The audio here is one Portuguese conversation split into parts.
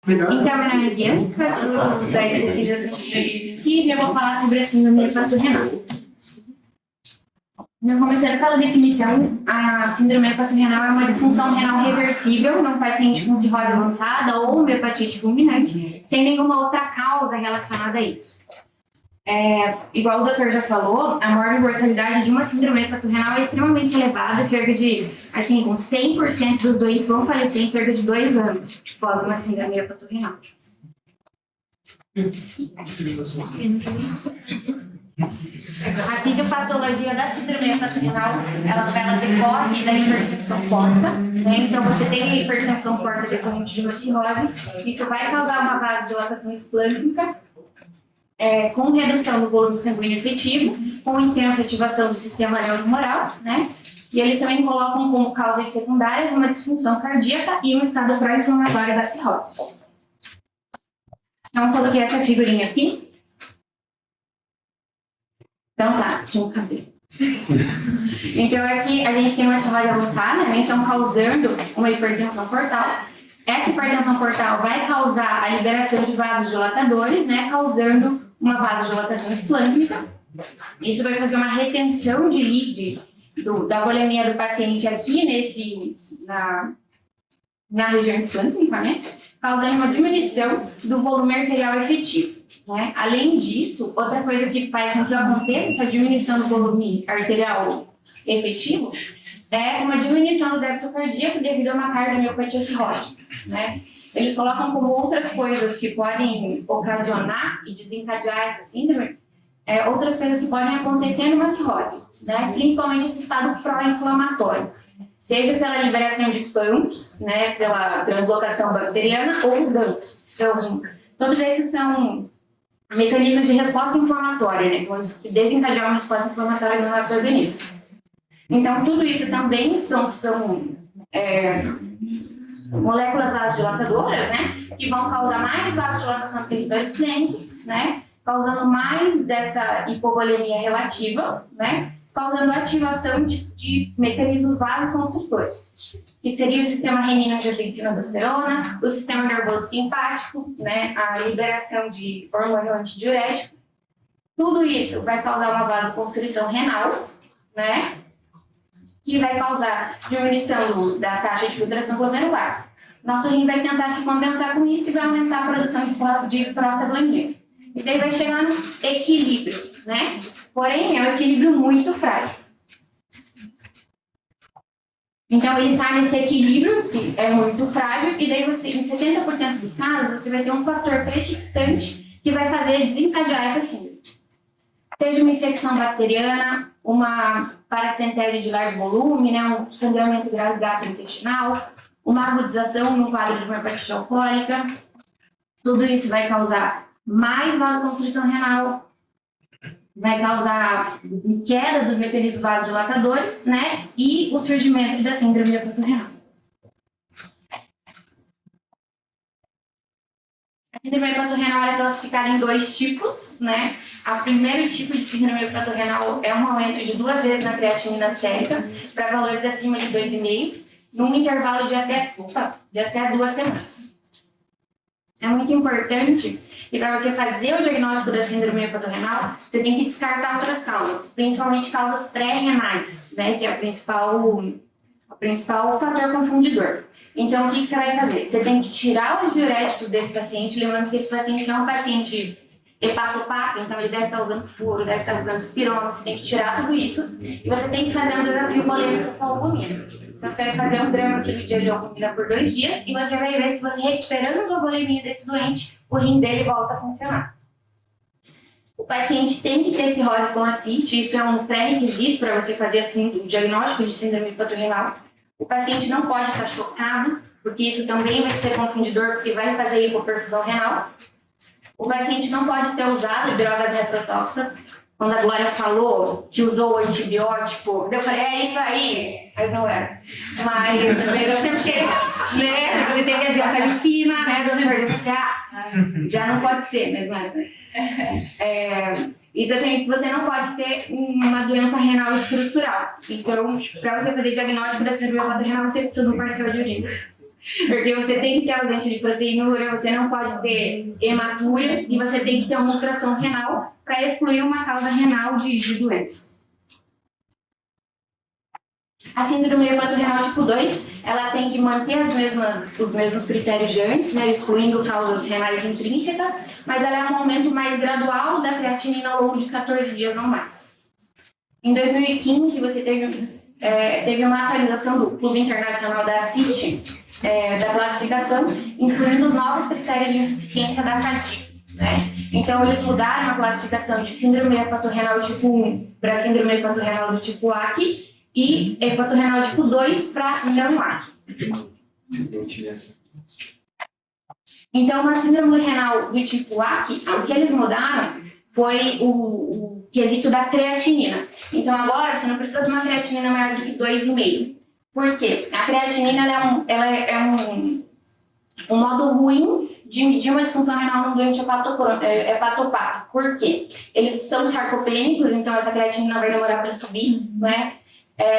Então, meu nome é Bianca, sou da especialização de si, e eu vou falar sobre a síndrome hepatorenal. Começando pela definição, a síndrome hepatorenal é uma disfunção renal reversível num paciente com cirrose avançada ou uma hepatite fulminante, sem nenhuma outra causa relacionada a isso. Igual o doutor já falou, a maior mortalidade de uma síndrome hepatorenal é extremamente elevada, cerca de, assim, com 100% dos doentes vão falecer em cerca de 2 anos após uma síndrome hepatorenal. A fisiopatologia da síndrome hepatorenal, ela decorre da hipertensão porta, né? Então, você tem a hipertensão porta decorrente de uma cirrose, isso vai causar uma vasodilatação esplâncnica, com redução do volume sanguíneo efetivo, com intensa ativação do sistema neurohumoral, né? E eles também colocam como causas secundárias uma disfunção cardíaca e um estado pró-inflamatório da cirrose. Então, coloquei essa figurinha aqui. Então tá, tinha um cabelo. Então aqui a gente tem uma cirrose avançada, né? Então causando uma hipertensão portal. Essa hipertensão portal vai causar a liberação de vasodilatadores, né? Causando uma vasodilatação esplâncnica. Isso vai fazer uma retenção da volemia do paciente aqui na região esplâncnica, né? Causando uma diminuição do volume arterial efetivo. Né? Além disso, outra coisa que faz com que aconteça a diminuição do volume arterial efetivo é uma diminuição do débito cardíaco devido a uma cardiomiopatia cirrótica. Né? Eles colocam como outras coisas que podem ocasionar e desencadear essa síndrome, outras coisas que podem acontecer numa cirrose, né? Principalmente esse estado pró-inflamatório, seja pela liberação de spams, né? Pela translocação bacteriana ou DAMPs. Todos esses são mecanismos de resposta inflamatória, né? Que vão desencadear uma resposta inflamatória no nosso organismo. Então, tudo isso também são moléculas vasodilatadoras, né? Que vão causar mais vasodilatação do território esplênico, né? Causando mais dessa hipovolemia relativa, né? Causando ativação de mecanismos vasoconstrutores, que seria o sistema renina-angiotensina-aldosterona, o sistema nervoso simpático, né, a liberação de hormônio antidiurético. Tudo isso vai causar uma vasoconstrição renal, né, que vai causar diminuição da taxa de filtração glomerular. Nosso rim vai tentar se compensar com isso e vai aumentar a produção de prostaglandina. E daí vai chegar no equilíbrio, né? Porém, é um equilíbrio muito frágil. Então, ele está nesse equilíbrio, que é muito frágil, e daí você, em 70% dos casos, você vai ter um fator precipitante que vai fazer desencadear essa síndrome. Seja uma infecção bacteriana, uma paracentese de largo volume, né, um sangramento grave gastrointestinal, uma agudização no quadro de uma hepatite alcoólica. Tudo isso vai causar mais vasoconstrição renal, vai causar queda dos mecanismos vasodilatadores, né, e o surgimento da síndrome hepatorenal. A síndrome hepatorenal é classificada em 2 tipos, né. O primeiro tipo de síndrome hepatorenal é um aumento de 2 vezes na creatinina sérica para valores acima de 2,5, num intervalo de até 2 semanas. É muito importante que para você fazer o diagnóstico da síndrome hepatorenal, você tem que descartar outras causas, principalmente causas pré-renais, né, que é o principal fator confundidor. Então, o que você vai fazer? Você tem que tirar os diuréticos desse paciente, lembrando que esse paciente não é um paciente hepatopata, então ele deve estar usando furo, deve estar usando espirona, você tem que tirar tudo isso e você tem que fazer um desafio polêmico com albumina. Então, você vai fazer um drama aqui no dia de albumina por 2 dias e você vai ver se você recuperando a volemia desse doente, o rim dele volta a funcionar. O paciente tem que ter cirrose com ascite, isso é um pré-requisito para você fazer assim, o diagnóstico de síndrome hepatorenal. O paciente não pode estar chocado, porque isso também vai ser confundidor, porque vai fazer hipoperfusão renal. O paciente não pode ter usado drogas nephrotóxicas. Quando a Glória falou que usou antibiótico, eu falei, é isso aí. Mas não era. Mas eu pensei, né? Você teve a giacalicina, né, doutor? Eu pensei, já não pode ser, mas não é. E também você não pode ter uma doença renal estrutural. Então, para você fazer diagnóstico da síndrome hepatorenal, você precisa de um parcial de urina. Porque você tem que ter ausência de proteinúria, você não pode ter hematúria e você tem que ter uma ultrassom renal para excluir uma causa renal de doença. A síndrome hepatorenal tipo 2, ela tem que manter os mesmos critérios de antes, né, excluindo causas renais intrínsecas, mas ela é um aumento mais gradual da creatinina ao longo de 14 dias ou mais. Em 2015, você teve uma atualização do Clube Internacional da CIT, da classificação, incluindo os novos critérios de insuficiência da fadiga. Né? Então, eles mudaram a classificação de síndrome hepatorrenal tipo 1 para síndrome hepatorrenal do tipo AC e hepatorrenal tipo 2 para não AC. Então, na síndrome renal do tipo AC, o que eles mudaram foi o quesito da creatinina. Então, agora, você não precisa de uma creatinina maior do que 2,5. Por quê? A creatinina ela é um modo ruim de medir uma disfunção renal num doente hepatopata. Por quê? Eles são sarcopênicos, então essa creatinina vai demorar para subir, né?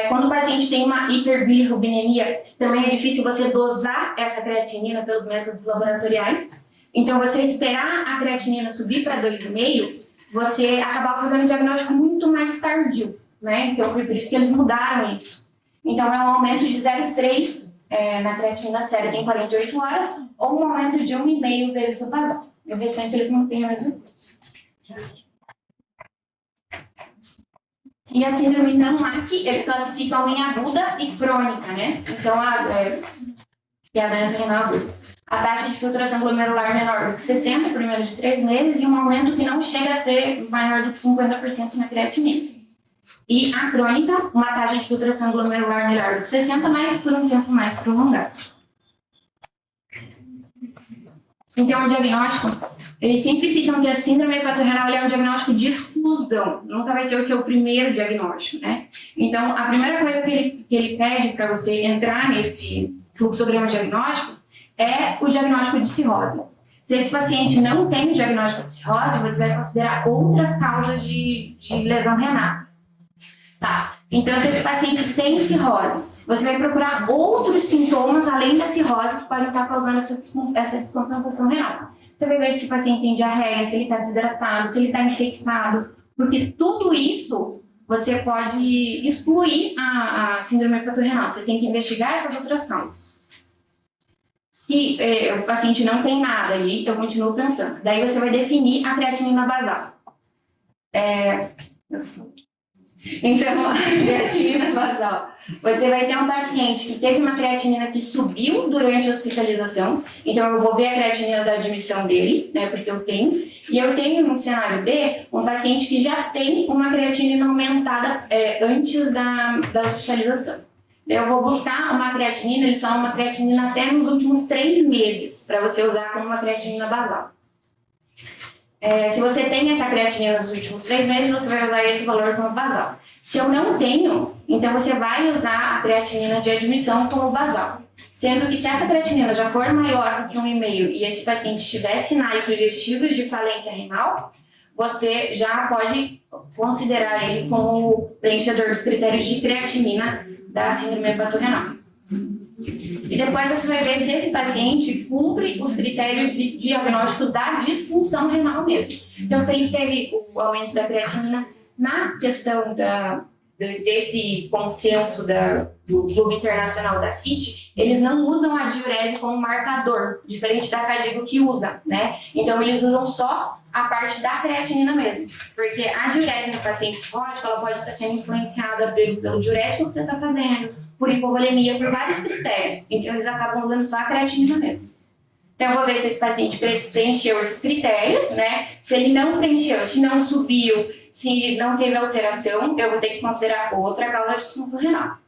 Quando o paciente tem uma hiperbilirrubinemia, também é difícil você dosar essa creatinina pelos métodos laboratoriais. Então, você esperar a creatinina subir para 2,5, você acaba fazendo um diagnóstico muito mais tardio, né? Então, por isso que eles mudaram isso. Então, é um aumento de 0,3 na creatinina séria em 48 horas, ou um aumento de 1,5 vezes o basal. O restante, eles mantêm a mesma coisa. E a síndrome não AC, eles classificam em aguda e crônica, né? Então, que é a doença renal aguda. A taxa de filtração glomerular menor do que 60 por menos de 3 meses e um aumento que não chega a ser maior do que 50% na creatinina. E a crônica, uma taxa de filtração glomerular menor do que 60, mas por um tempo mais prolongado. Então, o diagnóstico, eles sempre citam que a síndrome hepatorrenal é um diagnóstico de exclusão, nunca vai ser o seu primeiro diagnóstico, né? Então, a primeira coisa que ele pede para você entrar nesse fluxograma diagnóstico é o diagnóstico de cirrose. Se esse paciente não tem o diagnóstico de cirrose, você vai considerar outras causas de lesão renal. Tá, então se esse paciente tem cirrose, você vai procurar outros sintomas além da cirrose que podem estar causando essa descompensação renal. Você vai ver se esse paciente tem diarreia, se ele está desidratado, se ele está infectado, porque tudo isso você pode excluir a síndrome hepatorrenal. Você tem que investigar essas outras causas. Se o paciente não tem nada ali, eu continuo pensando. Daí você vai definir a creatinina basal. Então, a creatinina basal. Você vai ter um paciente que teve uma creatinina que subiu durante a hospitalização. Então, eu vou ver a creatinina da admissão dele, né, porque eu tenho. E eu tenho no cenário B um paciente que já tem uma creatinina aumentada antes da hospitalização. Eu vou buscar uma creatinina, eles falam uma creatinina até nos últimos 3 meses, para você usar como uma creatinina basal. Se você tem essa creatinina nos últimos 3 meses, você vai usar esse valor como basal. Se eu não tenho, então você vai usar a creatinina de admissão como basal. Sendo que se essa creatinina já for maior do que 1,5 e esse paciente tiver sinais sugestivos de falência renal, você já pode considerar ele como preenchedor dos critérios de creatinina da síndrome hepatorrenal. E depois você vai ver se esse paciente cumpre os critérios de diagnóstico da disfunção renal mesmo. Então, se ele teve o aumento da creatinina na questão desse consenso do Clube Internacional da CIT, eles não usam a diurese como marcador, diferente da CADIGO que usa, né? Então, eles usam só a parte da creatinina mesmo, porque a diurese no paciente cirrótico, ela pode estar sendo influenciada pelo diurético que você está fazendo, por hipovolemia, por vários critérios. Então, eles acabam usando só a creatinina mesmo. Então, eu vou ver se esse paciente preencheu esses critérios, né? Se ele não preencheu, se não subiu, se não teve alteração, eu vou ter que considerar outra causa de disfunção renal.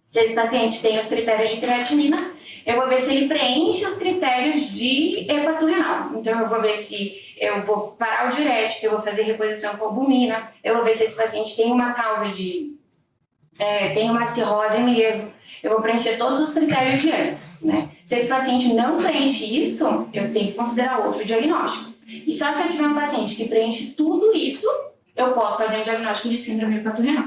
Se esse paciente tem os critérios de creatinina, eu vou ver se ele preenche os critérios de hepatorrenal. Então, eu vou ver se eu vou parar o diurético, eu vou fazer reposição com albumina, eu vou ver se esse paciente tem uma causa tem uma cirrose mesmo, eu vou preencher todos os critérios de antes, né? Se esse paciente não preenche isso, eu tenho que considerar outro diagnóstico. E só se eu tiver um paciente que preenche tudo isso, eu posso fazer um diagnóstico de síndrome hepatorrenal.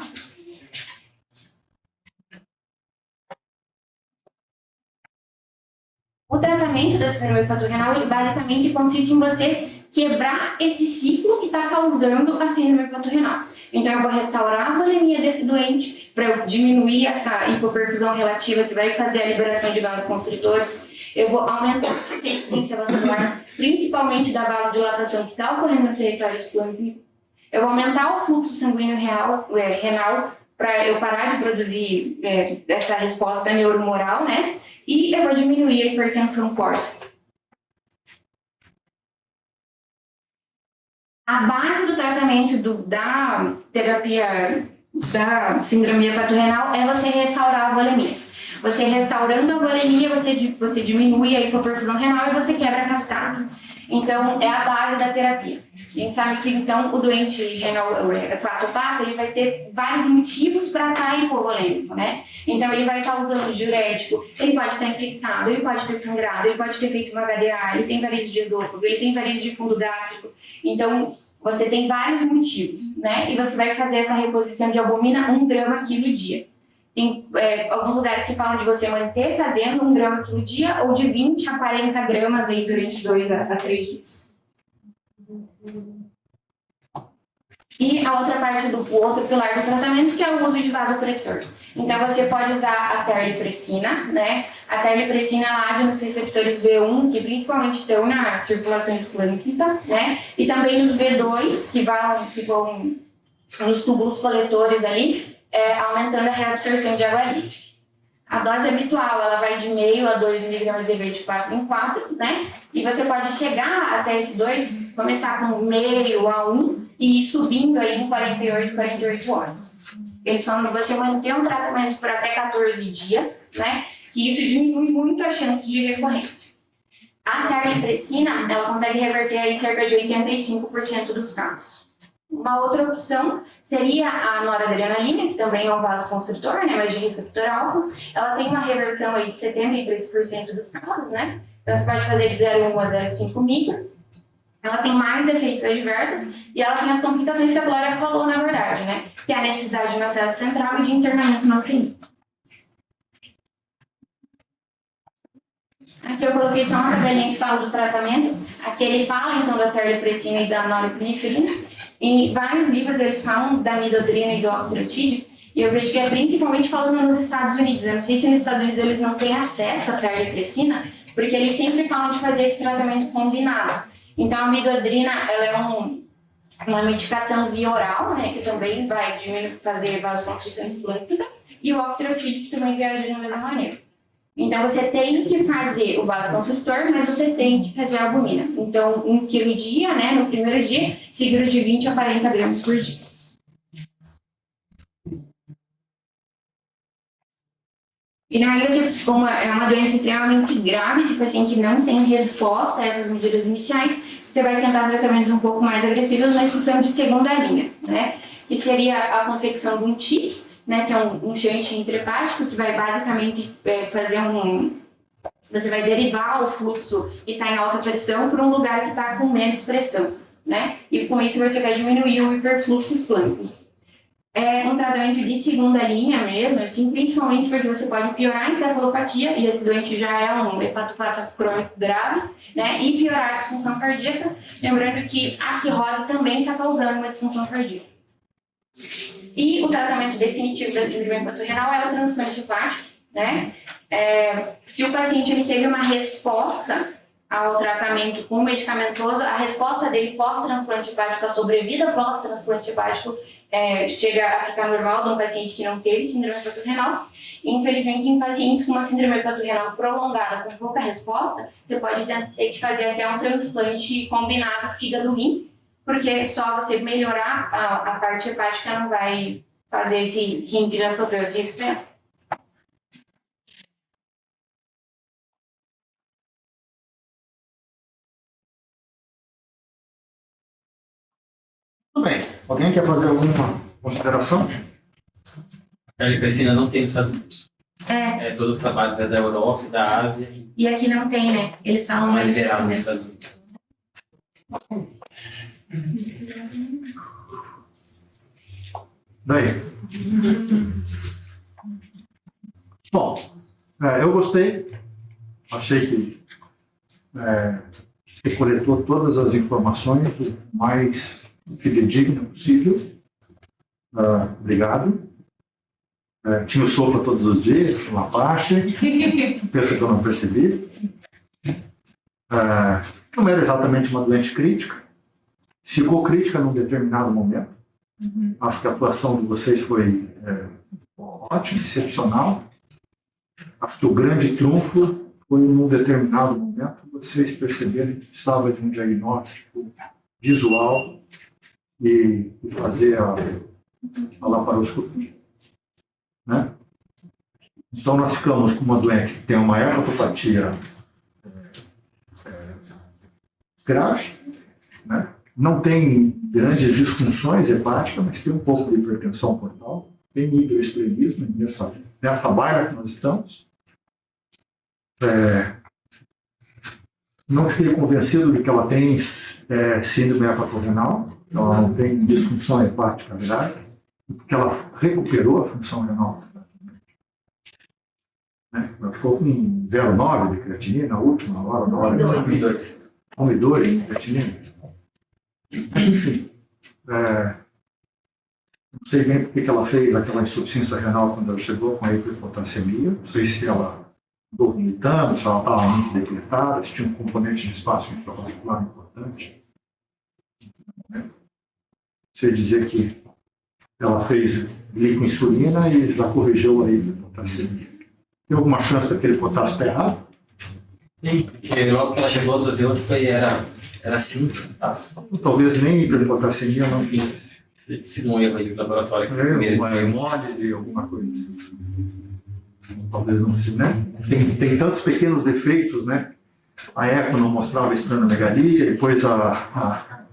O tratamento da síndrome hepatorenal, ele basicamente consiste em você quebrar esse ciclo que está causando a síndrome hepatorenal. Então, eu vou restaurar a volemia desse doente para eu diminuir essa hipoperfusão relativa que vai fazer a liberação de vasoconstritores. Eu vou aumentar a resistência vascular, principalmente da vasodilatação que está ocorrendo no território esplâncnico. Eu vou aumentar o fluxo sanguíneo renal para eu parar de produzir essa resposta neuromoral, né? E eu vou diminuir a hipertensão pórtica. A base do tratamento da terapia da síndrome hepatorenal é você restaurar a volemia. Você restaurando a volemia, você diminui a hipoperfusão renal e você quebra a cascata. Então, é a base da terapia. A gente sabe que, então, o doente renal hepatopata, ele vai ter vários motivos para estar hipovolêmico, né? Então, ele vai estar usando diurético, ele pode estar infectado, ele pode ter sangrado, ele pode ter feito uma HDA, ele tem varizes de esôfago, ele tem varizes de fundo gástrico. Então, você tem vários motivos, né? E você vai fazer essa reposição de albumina 1 grama quilo dia. Tem alguns lugares que falam de você manter fazendo 1 grama quilo dia ou de 20 a 40 gramas aí durante 2 a 3 dias. E a outra parte o outro pilar do tratamento, que é o uso de vasopressor. Então, você pode usar a terlipressina, né? A terlipressina ela age nos receptores V1, que principalmente estão na circulação esplâncnica, né? E também nos V2, que vão nos túbulos coletores ali, aumentando a reabsorção de água líquida. A dose habitual, ela vai de meio a 2 mg de 4 em 4, né? E você pode chegar até esse 2, começar com meio a 1 e ir subindo aí em 48 horas. Eles falam de você manter um tratamento por até 14 dias, né? Que isso diminui muito a chance de recorrência. A terlipressina, ela consegue reverter aí cerca de 85% dos casos. Uma outra opção seria a noradrenalina, que também é um vasoconstritor, né, mas de receptor alfa. Ela tem uma reversão aí de 73% dos casos, né? Então você pode fazer de 0,1 a 0,5 micro. Ela tem mais efeitos adversos e ela tem as complicações que a Glória falou, na verdade, né? Que é a necessidade de um acesso central e de internamento na UTI. Aqui eu coloquei só uma tabelinha que fala do tratamento. Aqui ele fala, então, da terlipressina e da norepinefrina. Em vários livros eles falam da midodrina e do octreotide, e eu vejo que é principalmente falando nos Estados Unidos. Eu não sei se nos Estados Unidos eles não têm acesso à terlipressina, porque eles sempre falam de fazer esse tratamento combinado. Então, a midodrina, ela é uma medicação via oral, né, que também vai fazer vasoconstrição esplâncnica, e o octreotide, que também vai agir da mesma maneira. Então, você tem que fazer o vasoconstritor, mas você tem que fazer a albumina. Então, 1 quilo dia, né, no primeiro dia, seguido de 20 a 40 gramas por dia. E na realidade, como é uma doença extremamente grave, esse paciente não tem resposta a essas medidas iniciais, você vai tentar tratamentos um pouco mais agressivos na instrução de segunda linha, né? Que seria a confecção de um TIPS, né, que é um shunt intrahepático, que vai basicamente fazer você vai derivar o fluxo que está em alta pressão para um lugar que está com menos pressão, né? E com isso você vai diminuir o hiperfluxo esplâncnico. É um tratamento de segunda linha mesmo, assim, principalmente porque você pode piorar a encefalopatia, e esse doente já é um hepatopata crônico grave, né? E piorar a disfunção cardíaca, lembrando que a cirrose também está causando uma disfunção cardíaca. E o tratamento definitivo da síndrome hepatorenal é o transplante hepático, né? Se o paciente ele teve uma resposta ao tratamento com medicamentoso, a resposta dele pós-transplante hepático, a sobrevida pós-transplante hepático, chega a ficar normal de um paciente que não teve síndrome hepatorenal. Infelizmente, em pacientes com uma síndrome hepatorenal prolongada, com pouca resposta, você pode ter que fazer até um transplante combinado fígado-rim, porque só você melhorar a parte hepática não vai fazer esse rim que já sofreu se recuperar. Tudo bem. Alguém quer fazer alguma consideração? A terlipressina não tem nos Estados Unidos. Todos os trabalhos da Europa, da Ásia. E aqui não tem, né? Eles falam Não é mais liberado nos Estados Unidos. Daí. Bom, eu gostei Achei que você coletou todas as informações o mais fidedigno possível. Obrigado. Tinha o sofá todos os dias, uma parte. Pensa que eu não percebi. Não era exatamente uma doente crítica. Ficou crítica num determinado momento. Acho que a atuação de vocês foi ótima, excepcional. Acho que o grande trunfo foi, num determinado momento, vocês perceberem que precisava de um diagnóstico visual e fazer a laparoscopia. Né? Então, nós ficamos com uma doente que tem uma hepatopatia grave, né? Não tem grandes disfunções hepáticas, mas tem um pouco de hipertensão portal, tem hidroesplenismo nessa baila que nós estamos. Não fiquei convencido de que ela tem síndrome hepatorenal, então ela não tem disfunção hepática grave, porque ela recuperou a função renal. Né? Ela ficou com 0,9 de creatinina na última hora, na hora de 1,2 de creatinina. Mas, enfim, não sei bem porque que ela fez aquela insuficiência renal quando ela chegou com a hiperpotassemia, não sei se ela andou vomitando, se ela estava muito depletada, se tinha um componente de espaço intravascular importante. Sei dizer que ela fez glicoinsulina e já corrigiu a hiperpotassemia. Tem alguma chance daquele potássio estar errado? Sim, porque logo que ela chegou a 12 outro era 5 potássio. Talvez nem hiperpotassemia não tinha. Se não erro aí do laboratório. Uma hemólise, alguma coisa assim. Talvez não se, né? Tem tantos pequenos defeitos, né? A eco não mostrava esplenomegalia, depois a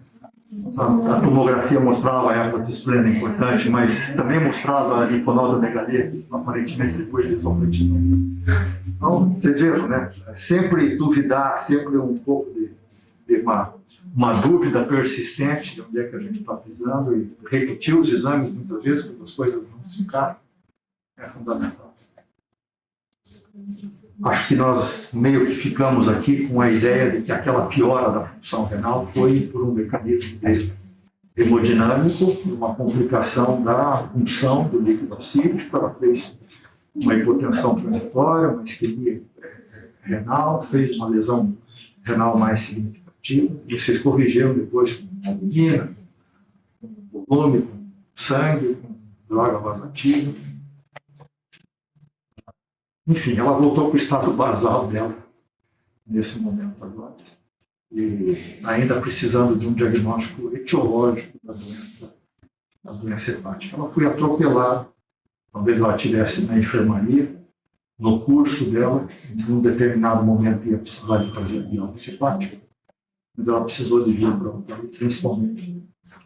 tomografia mostrava a hepatosplena importante, mas também mostrava a linfonodomegalia, aparentemente depois de isoplatina. Então, vocês viram, né? Sempre duvidar, sempre um pouco de uma dúvida persistente de onde é que a gente está pisando e repetir os exames muitas vezes, quando as coisas não se encaixam, é fundamental. Acho que nós meio que ficamos aqui com a ideia de que aquela piora da função renal foi por um mecanismo hemodinâmico, por uma complicação da função do líquido acídico. Ela fez uma hipotensão planetária, uma isquemia renal, fez uma lesão renal mais significativa. Vocês corrigiram depois com albumina, com volume, com sangue, com droga vasoativa. Enfim, ela voltou para o estado basal dela nesse momento agora. E ainda precisando de um diagnóstico etiológico da doença hepática. Ela foi atropelada, talvez ela estivesse na enfermaria, no curso dela, em um determinado momento ia precisar de fazer a biópsia hepática, mas ela precisou de vir para o principalmente.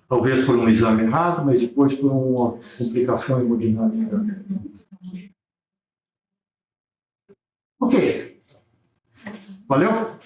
Talvez por um exame errado, mas depois por uma complicação hemodinâmica. Ok. Valeu?